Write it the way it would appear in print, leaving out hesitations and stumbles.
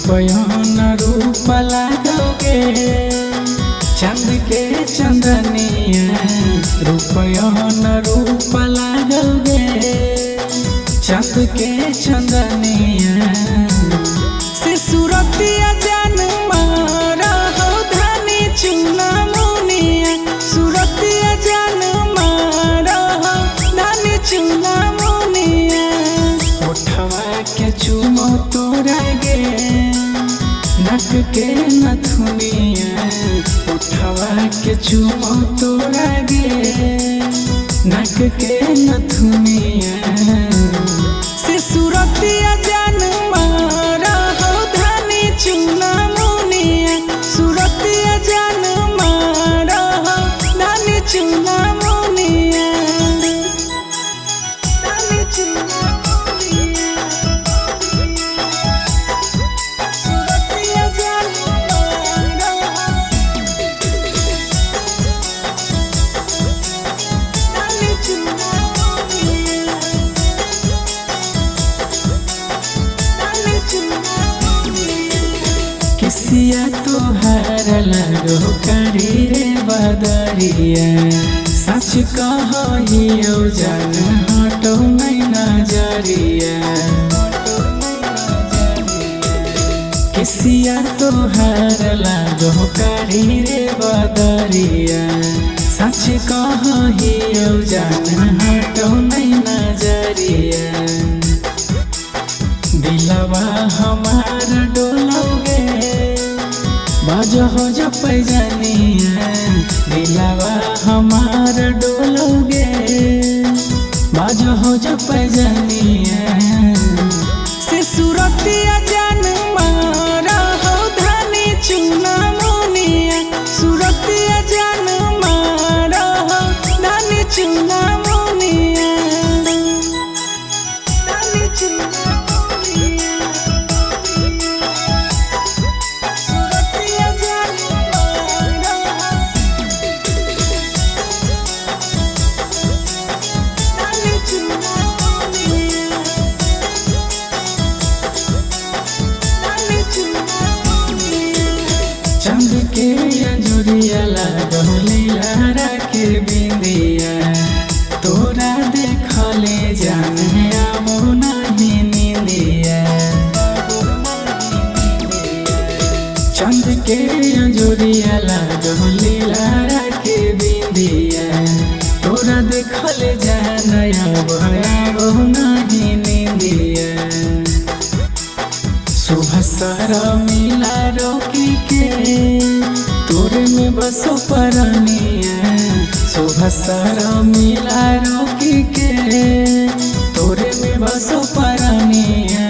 रुपया न रूप लागोगे चांद के चंदनिया। रुपया न रूप लागोगे चांद के चंदनिया। से सूरतिया जान मारा हो धनी चुना मुनिया। सूरतिया जान मारा हो धनी चुना मुनिया। उठवा के चुमो तोरा गे नक के नथुनिया। उठवा के चुमो तोरा गे नक के नथुनिया। से सूरतिया जान मारा हो धनी चुना मुनिया। सूरतिया जान मारा हो धनी चुना मुनिया। धनी चुना मुनिया। सूरतिया जान मारा धनी चुना मुनिया। किसिया तोहार लगो करी रे बदरिया। सच कहियो जान हटो नहीं नजरिया। किसिया तोहार लगो करी रे बदरिया। सच कहियो जान हटो नहीं नजरिया। दिलवा हमार डोलोगे बाजो हो जो पैजनिया। दिलवा हमार डोलोगे बाजो हो जो पैजनिया। से सूरतिया जान मारा हो धनी चुना मुनिया। सूरतिया जान मारा हो धनी चुना मुनिया। धनी चुना चांद के अंजुरिया लागो लीला के बिंदिया। तोरा देखले जाने आबो नहीं नींदिया। चांद के अंजुरिया लागो लीला के बिंदिया। तोरा देखले जाने आबो नहीं नींदिया। सुबह सारा मिला रोकी के तोरे में बसो परनिया। सुबह सारा मिला रोकी के तोरे में बसो परनिया।